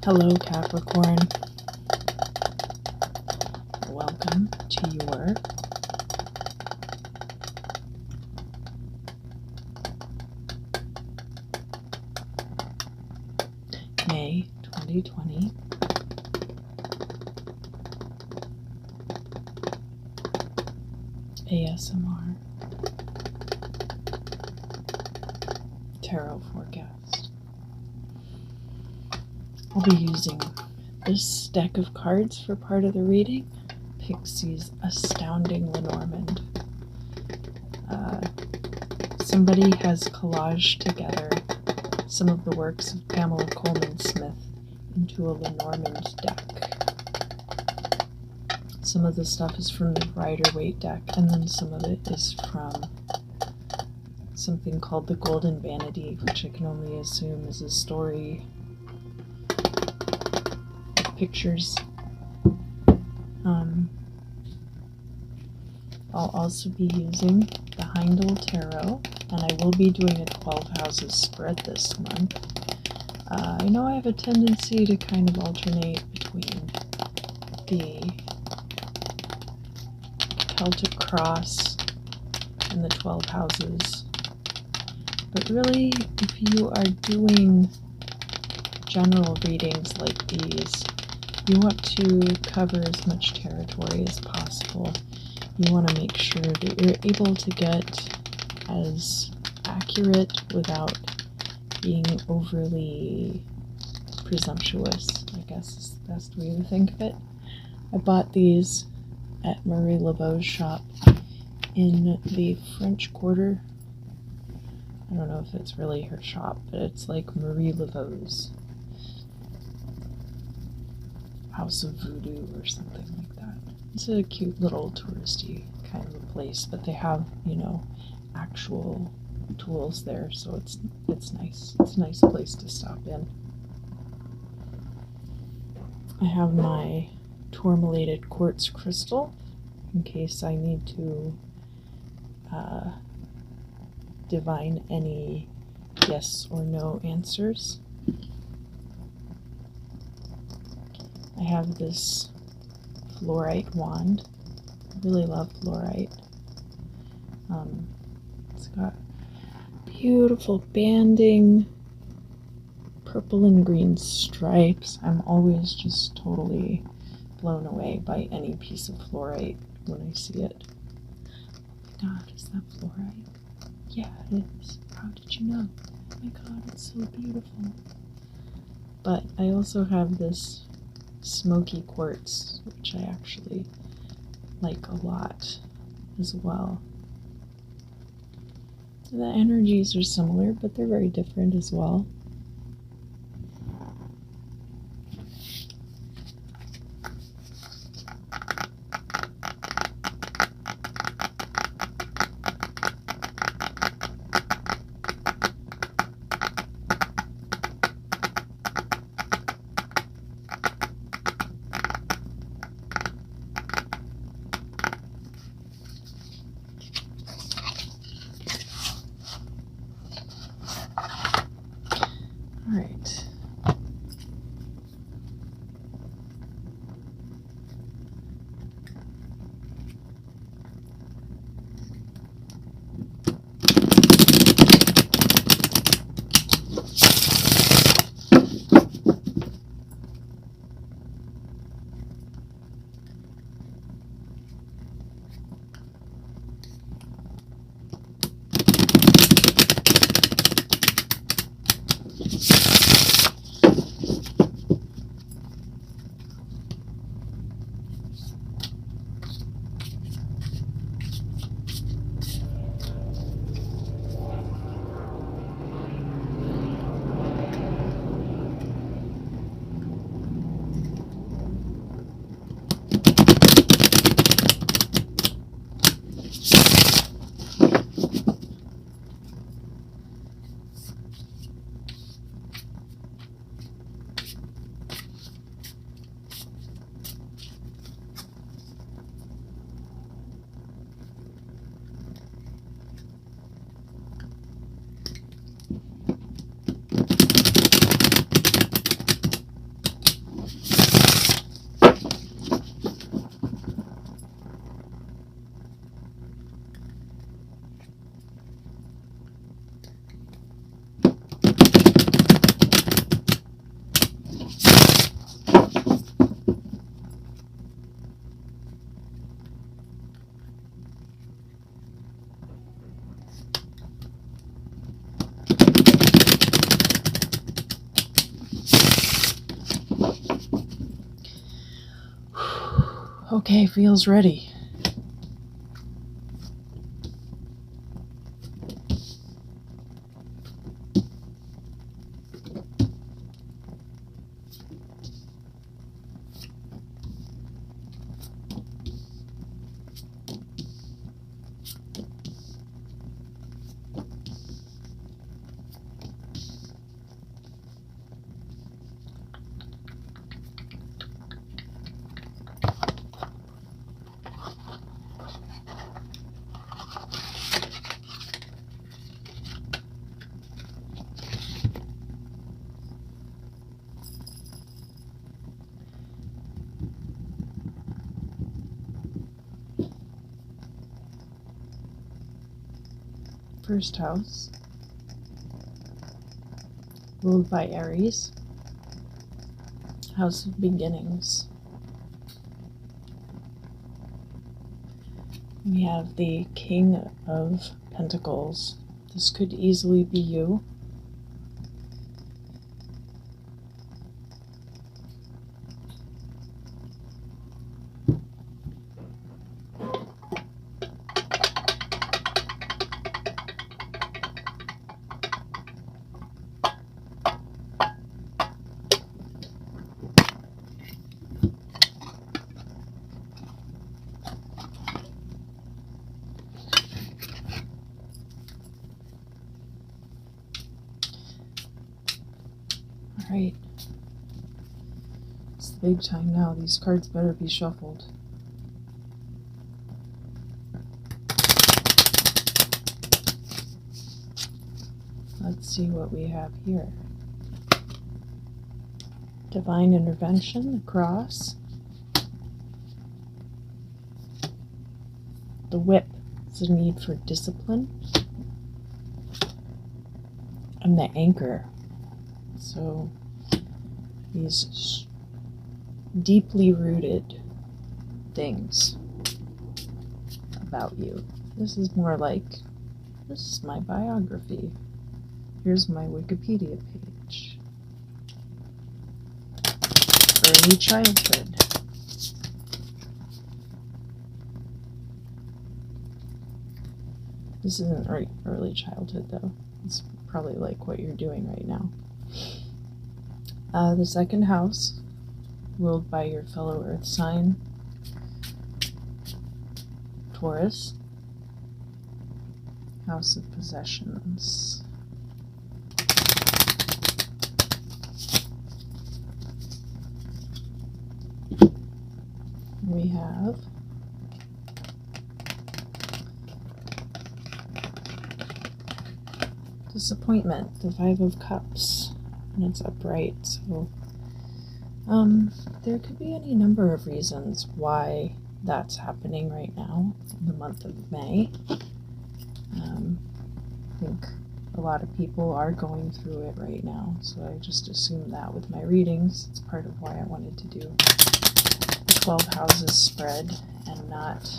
Hello, Capricorn. Welcome to your May 2020 ASMR Tarot Forecast. I'll be using this deck of cards for part of the reading, Pixie's Astounding Lenormand. Somebody has collaged together some of the works of Pamela Coleman Smith into a Lenormand deck. Some of the stuff is from the Rider-Waite deck, and then some of it is from something called the Golden Vanity, which I can only assume is a story of pictures. I'll also be using the Heindel Tarot, and I will be doing a 12 houses spread this month. I know I have a tendency to kind of alternate between the Celtic Cross and the 12 houses, but really, if you are doing general readings like these, you want to cover as much territory as possible. You want to make sure that you're able to get as accurate without being overly presumptuous, I guess is the best way to think of it. I bought these at Marie Laveau's shop in the French Quarter. I don't know if it's really her shop, but it's like Marie Laveau's House of Voodoo or something like that. It's a cute little touristy kind of a place, but they have, you know, actual tools there, so it's nice. It's a nice place to stop in. I have my tourmalated quartz crystal in case I need to divine any yes or no answers. I have this fluorite wand. I really love fluorite. It's got beautiful banding, purple and green stripes. I'm always just totally blown away by any piece of fluorite when I see it. Oh my god, is that fluorite? Yeah, it is. How did you know? Oh my god, it's so beautiful. But I also have this smoky quartz, which I actually like a lot as well. The energies are similar, but they're very different as well. Alright. Okay, feels ready. First house, ruled by Aries, house of beginnings. We have the King of Pentacles. This could easily be you. Alright. It's the big time now. These cards better be shuffled. Let's see what we have here. Divine intervention, the cross. The whip is a need for discipline. And the anchor. So these deeply rooted things about you. This is more like, this is my biography. Here's my Wikipedia page. Early childhood. This isn't early childhood though. It's probably like what you're doing right now. The second house, ruled by your fellow earth sign, Taurus, house of possessions. We have disappointment, the Five of Cups, and it's upright, so there could be any number of reasons why that's happening right now in the month of May. I think a lot of people are going through it right now, so I just assume that with my readings. It's part of why I wanted to do the 12 houses spread and not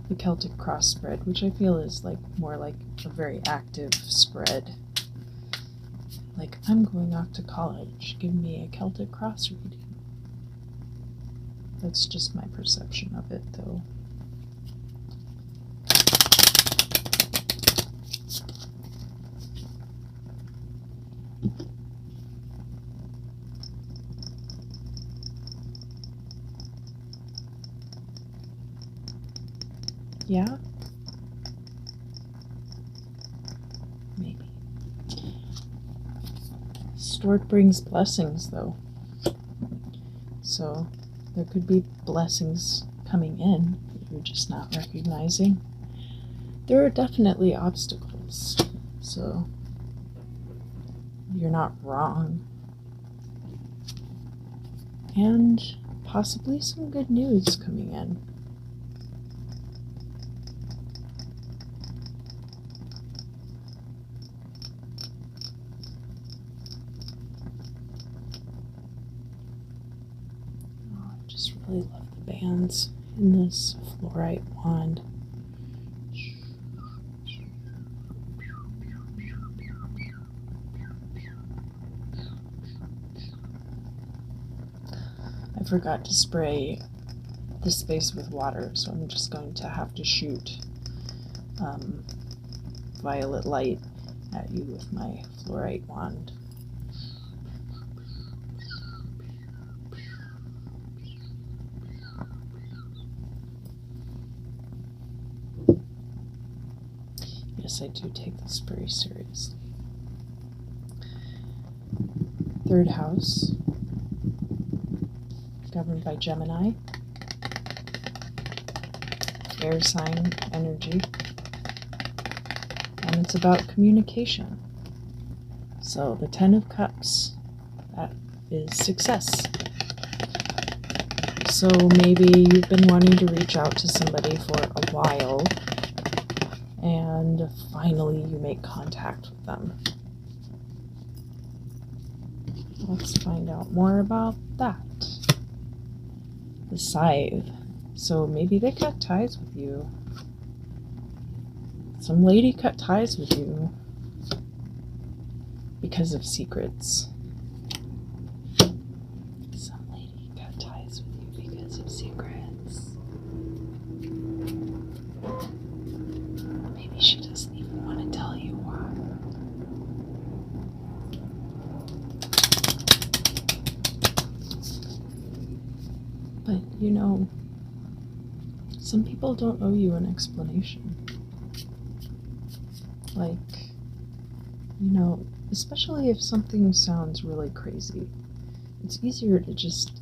the Celtic cross spread, which I feel is like more like a very active spread. Like, I'm going off to college, give me a Celtic cross reading. That's just my perception of it, though. Yeah? Maybe. Stork brings blessings, though. So there could be blessings coming in that you're just not recognizing. There are definitely obstacles, so you're not wrong. And possibly some good news coming in. I really love the bands in this fluorite wand. I forgot to spray the space with water, so I'm just going to have to shoot violet light at you with my fluorite wand. Yes, I do take this very seriously. Third house, governed by Gemini, air sign energy, and it's about communication. So the 10 of Cups, that is success. So maybe you've been wanting to reach out to somebody for a while, and finally you make contact with them. Let's find out more about that. The Scythe. So maybe they cut ties with you. Some lady cut ties with you because of secrets. Some lady cut ties with you because of secrets. Maybe she doesn't even want to tell you why. But you know, some people don't owe you an explanation. Like, you know, especially if something sounds really crazy, it's easier to just,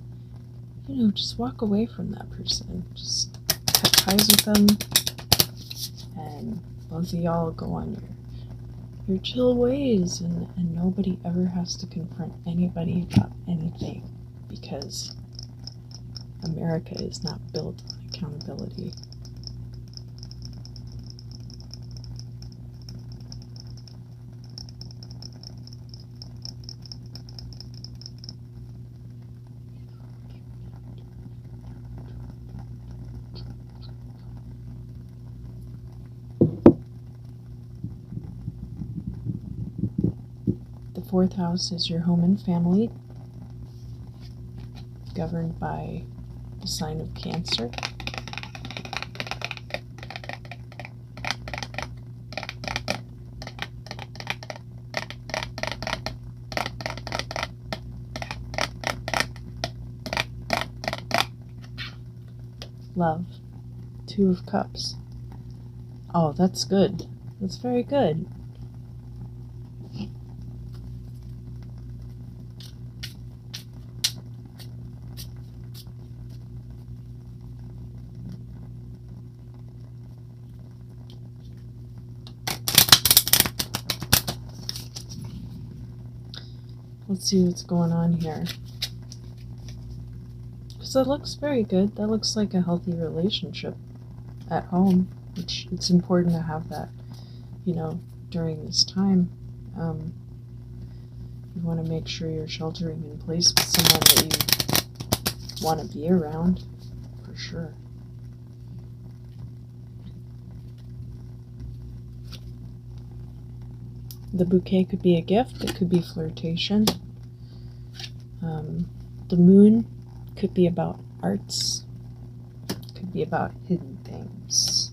you know, just walk away from that person. Just cut ties with them, and both of y'all go on your chill ways, and nobody ever has to confront anybody about anything, because America is not built on accountability. The fourth house is your home and family, governed by the sign of Cancer. Love. 2 of Cups. Oh, that's good. That's very good. Let's see what's going on here. Because that looks very good. That looks like a healthy relationship at home, which it's important to have that, you know, during this time. You want to make sure you're sheltering in place with someone that you want to be around, for sure. The bouquet could be a gift, it could be flirtation. The moon could be about arts, could be about hidden things.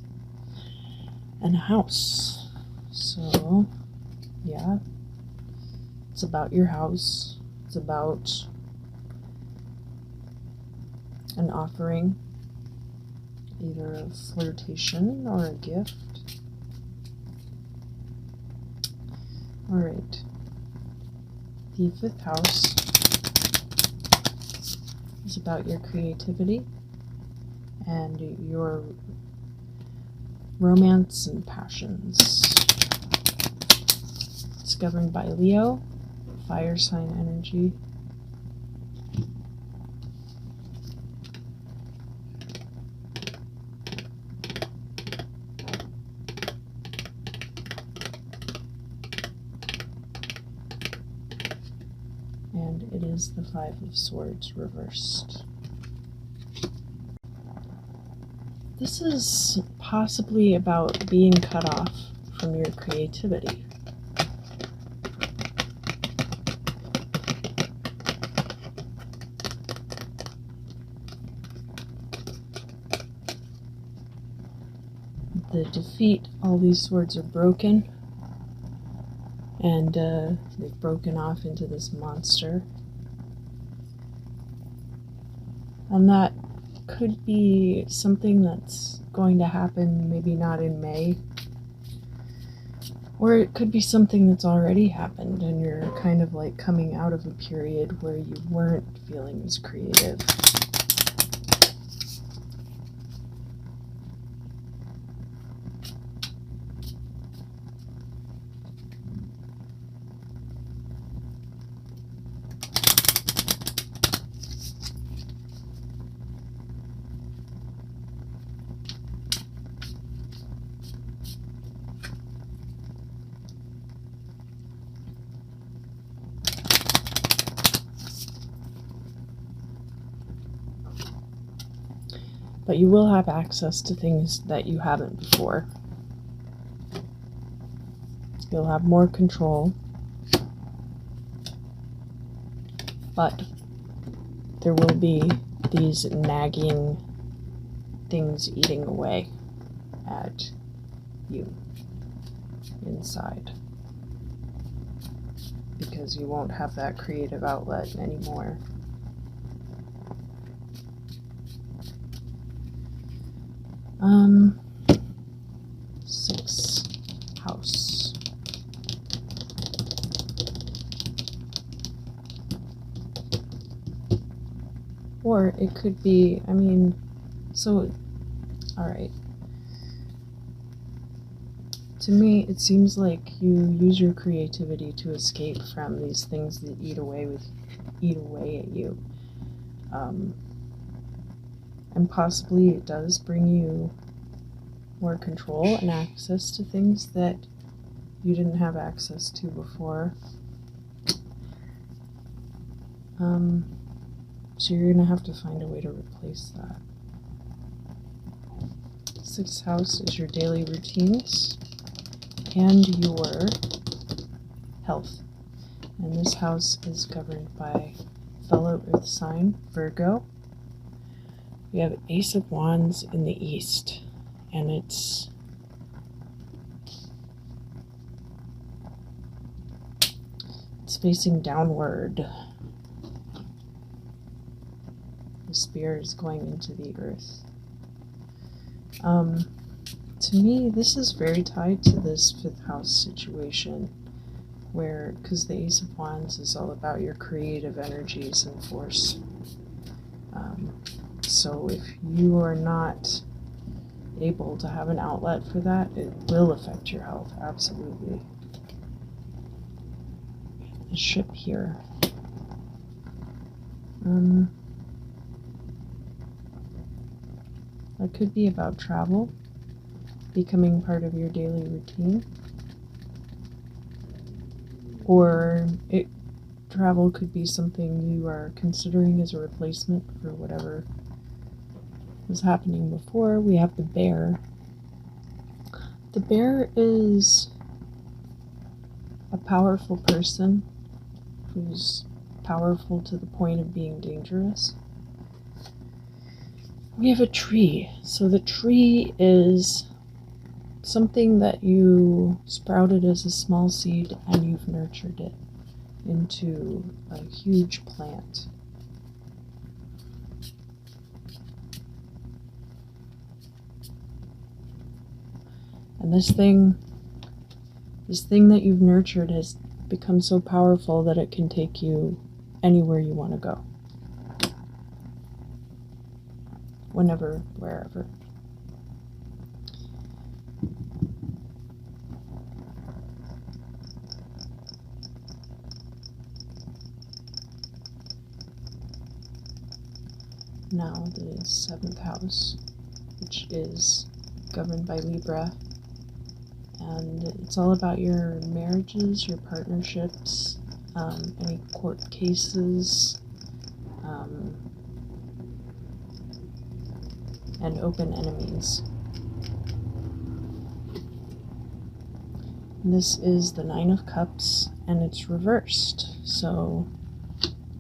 And a house. So, yeah, it's about your house. It's about an offering, either a flirtation or a gift. Alright, the 5th house is about your creativity and your romance and passions. It's governed by Leo, fire sign energy. And it is the 5 of Swords reversed. This is possibly about being cut off from your creativity. the defeat, all these swords are broken, and they've broken off into this monster. And that could be something that's going to happen, maybe not in May, or it could be something that's already happened and you're kind of like coming out of a period where you weren't feeling as creative. But you will have access to things that you haven't before. You'll have more control, but there will be these nagging things eating away at you inside, because you won't have that creative outlet anymore. Sixth house. Or it could be, alright. To me, it seems like you use your creativity to escape from these things that eat away at you. And possibly it does bring you more control and access to things that you didn't have access to before. So you're going to have to find a way to replace that. Sixth house is your daily routines and your health. And this house is governed by fellow earth sign, Virgo. We have Ace of Wands in the east, and it's facing downward. The spear is going into the earth. To me, this is very tied to this fifth house situation, where, because the Ace of Wands is all about your creative energies and force. So if you are not able to have an outlet for that, it will affect your health, absolutely. The ship here. That could be about travel, becoming part of your daily routine. Or travel could be something you are considering as a replacement for whatever was happening before. We have the bear. The bear is a powerful person who's powerful to the point of being dangerous. We have a tree. So the tree is something that you sprouted as a small seed and you've nurtured it into a huge plant. And this thing that you've nurtured has become so powerful that it can take you anywhere you want to go. Whenever, wherever. Now the seventh house, which is governed by Libra, and it's all about your marriages, your partnerships, any court cases, and open enemies. This is the Nine of Cups, and it's reversed. So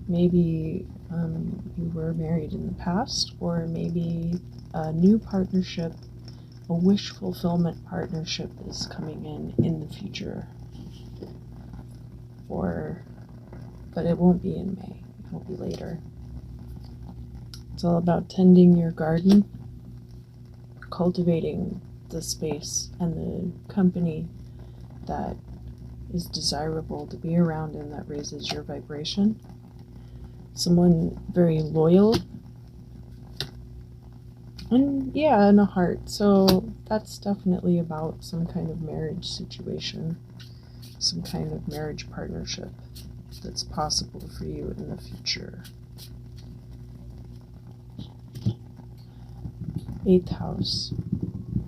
maybe you were married in the past, or maybe a new partnership a wish fulfillment partnership is coming in the future. But it won't be in May. It'll be later. It's all about tending your garden, cultivating the space and the company that is desirable to be around and that raises your vibration. Someone very loyal. And yeah, in a heart. So that's definitely about some kind of marriage situation, some kind of marriage partnership that's possible for you in the future. 8th house,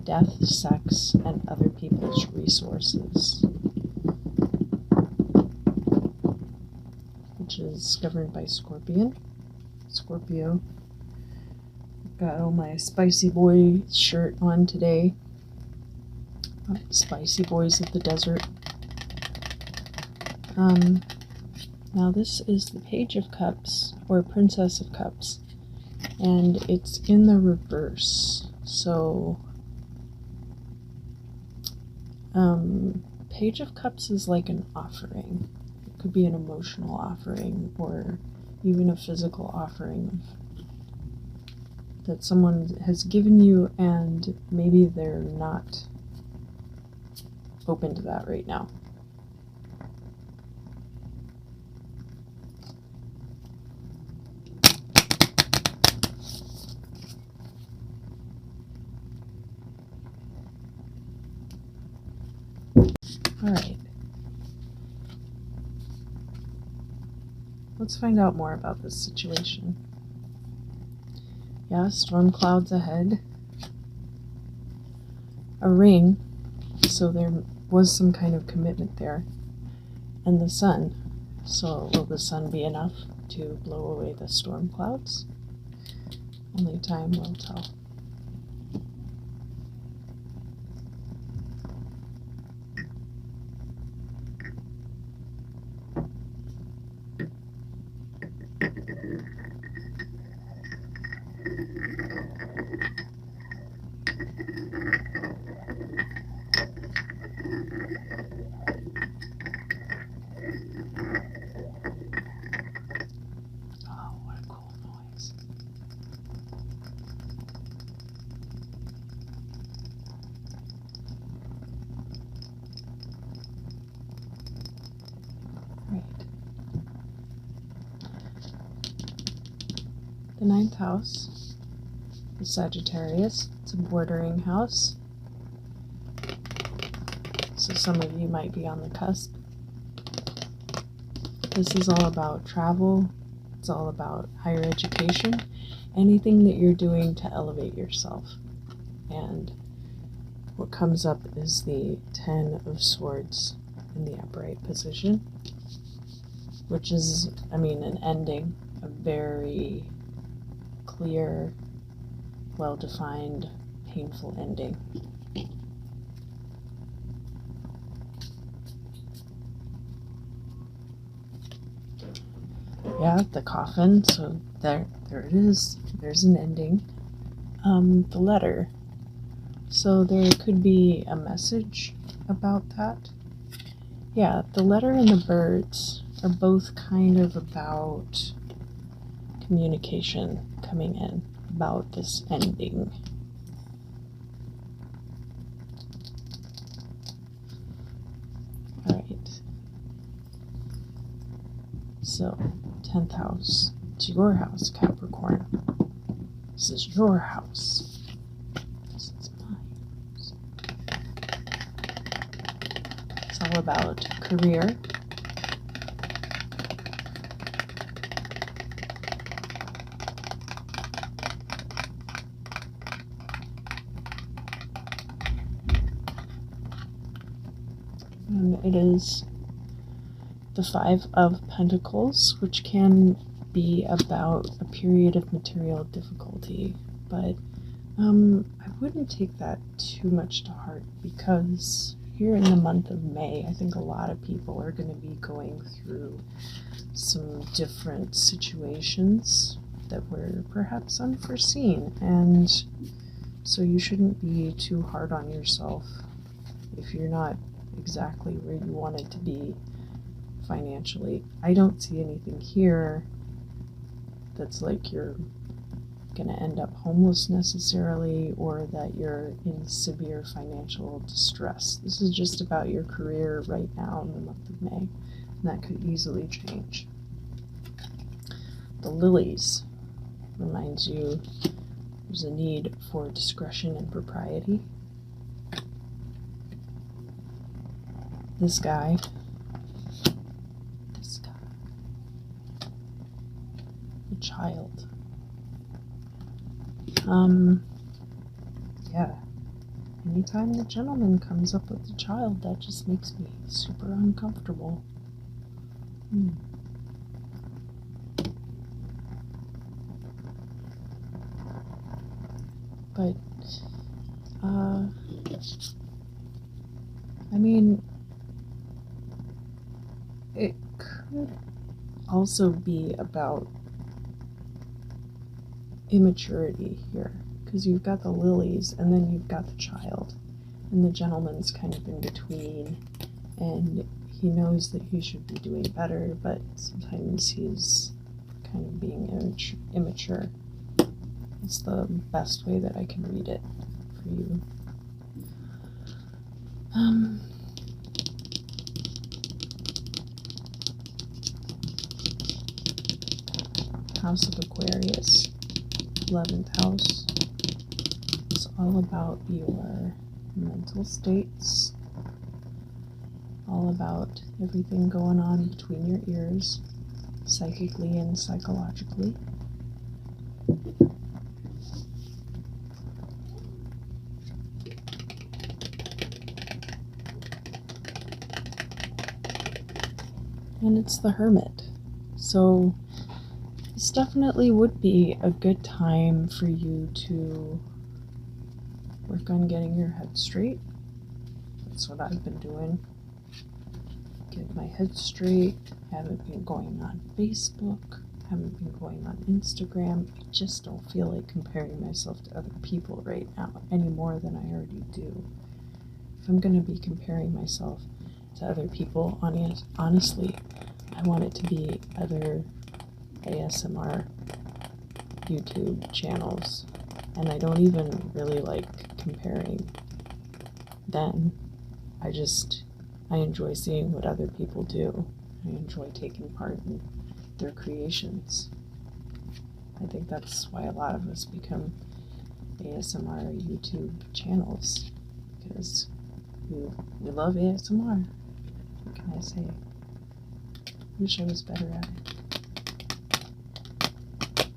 death, sex, and other people's resources, which is governed by Scorpio. Got all my Spicy Boy shirt on today. Spicy Boys of the Desert. Now this is the Page of Cups, or Princess of Cups, and it's in the reverse. So, Page of Cups is like an offering. It could be an emotional offering, or even a physical offering that someone has given you, and maybe they're not open to that right now. Alright. Let's find out more about this situation. Yeah, storm clouds ahead. A ring, so there was some kind of commitment there. And the sun. So will the sun be enough to blow away the storm clouds? Only time will tell. The 9th house is Sagittarius. It's a bordering house. So some of you might be on the cusp. This is all about travel. It's all about higher education. Anything that you're doing to elevate yourself. And what comes up is the 10 of Swords in the upright position, which is, an ending, a very clear, well-defined, painful ending. Yeah, the coffin, so there it is. There's an ending. The letter. So there could be a message about that. Yeah, the letter and the birds are both kind of about communication coming in, about this ending. Alright. So, 10th house. It's your house, Capricorn. This is your house. This is my house. It's all about career. It is the 5 of Pentacles, which can be about a period of material difficulty, but I wouldn't take that too much to heart, because here in the month of May, I think a lot of people are going to be going through some different situations that were perhaps unforeseen, and So you shouldn't be too hard on yourself if you're not exactly where you wanted to be financially. I don't see anything here that's like you're gonna end up homeless necessarily, or that you're in severe financial distress. This is just about your career right now in the month of May, and that could easily change. The lilies reminds you there's a need for discretion and propriety. This guy, the child. Yeah. Anytime the gentleman comes up with the child, that just makes me super uncomfortable. But, I mean, it could also be about immaturity here, because you've got the lilies and then you've got the child, and the gentleman's kind of in between, and he knows that he should be doing better, but sometimes he's kind of being immature. It's the best way that I can read it for you. House of Aquarius, 11th house. It's all about your mental states, all about everything going on between your ears, psychically and psychologically. And it's the Hermit. So this definitely would be a good time for you to work on getting your head straight. That's what I've been doing. Get my head straight. Haven't been going on Facebook. Haven't been going on Instagram. I just don't feel like comparing myself to other people right now any more than I already do. If I'm going to be comparing myself to other people, honestly, I want it to be other ASMR YouTube channels, and I don't even really like comparing them. I enjoy seeing what other people do. I enjoy taking part in their creations. I think that's why a lot of us become ASMR YouTube channels, because we love ASMR. What can I say? Wish I was better at it.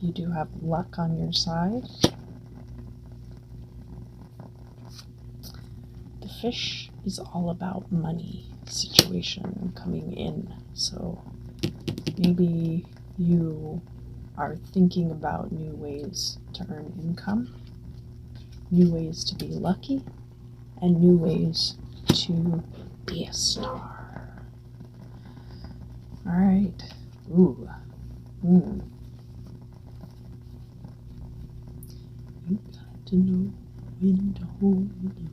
You do have luck on your side. The fish is all about money situation coming in. So maybe you are thinking about new ways to earn income, new ways to be lucky, and new ways to be a star. All right. Ooh. You got to know when to hold on.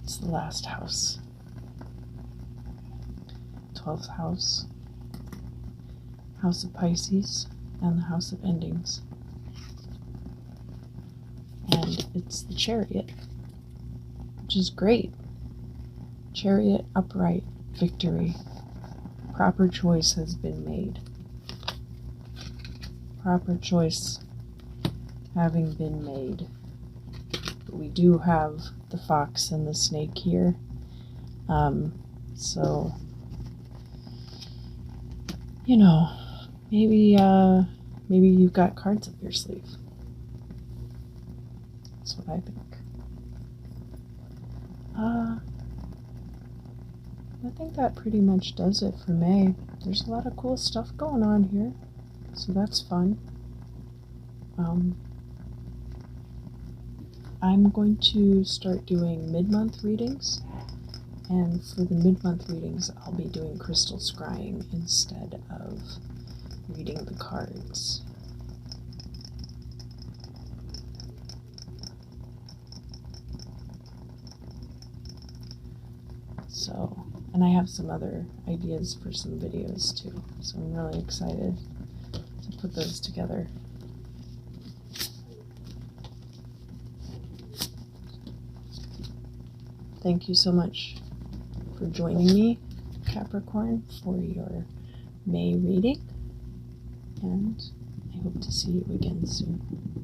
It's the last house. 12th house. House of Pisces and the House of Endings. And it's the Chariot, which is great. Chariot, upright, victory. Proper choice has been made. Proper choice having been made. But we do have the fox and the snake here. So, you know, maybe you've got cards up your sleeve. That's what I think. I think that pretty much does it for May. There's a lot of cool stuff going on here, so that's fun. I'm going to start doing mid-month readings And for the mid-month readings, I'll be doing crystal scrying instead of reading the cards. So, and I have some other ideas for some videos too, so I'm really excited to put those together. Thank you so much for joining me, Capricorn, for your May reading, and I hope to see you again soon.